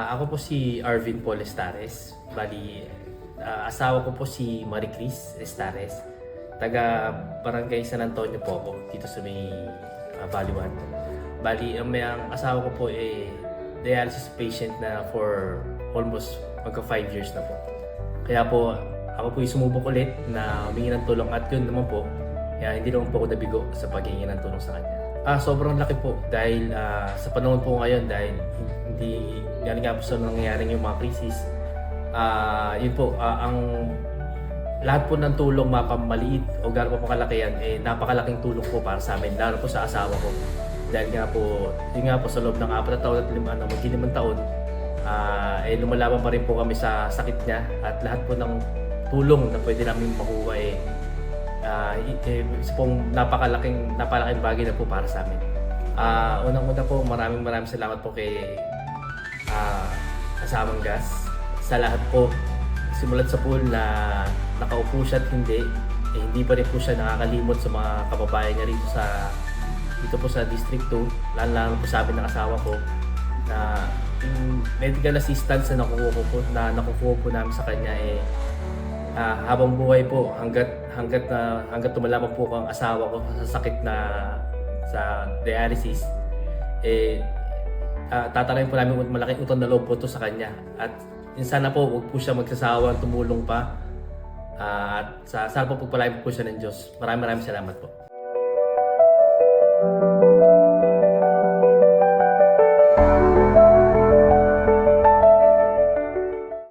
Ako po si Arvin Paul Estares. Bali, asawa ko po si Marie Cris Estares. Taga Barangay San Antonio po ako, dito sa may Baliwan. Bali, ang asawa ko po dialysis patient na for almost magka 5 years na po. Kaya po, ako po yung sumubok ulit na humingi ng tulong at yun naman po, kaya hindi naman po ako nabigo sa paghingi ng tulong sa kanya. Sobrang laki po dahil sa panahon po ngayon dahil hindi galing nga po sa nangyayaring yung mga krisis. Yun po, ang lahat po ng tulong mapamaliit o gano'n po kalaki yan, napakalaking tulong po para sa amin, lalo po sa asawa ko. Dahil nga po, yun nga po sa loob ng 4 na taon at 5 taon, lumalaban pa rin po kami sa sakit niya at lahat po ng tulong na pwede namin makuha isa pong napakalaking bagay na po para sa amin. Unang-una po, maraming salamat po kay Kasamang Gas sa lahat po. Simulat sa pool na nakaupo siya at hindi pa rin po siya nakakalimot sa mga kababayan niya dito po sa District 2, lalo po sa amin ng asawa ko na yung medical assistance na nakukuha po namin sa kanya habang buhay po hanggat tumalaman po ang asawa ko sa sakit na sa dialysis, tatarayin po namin malaking utang na loob po to sa kanya at sana po huwag po siya magsasawang tumulong pa at sana po pagpalain po siya ng Diyos. Maraming salamat po.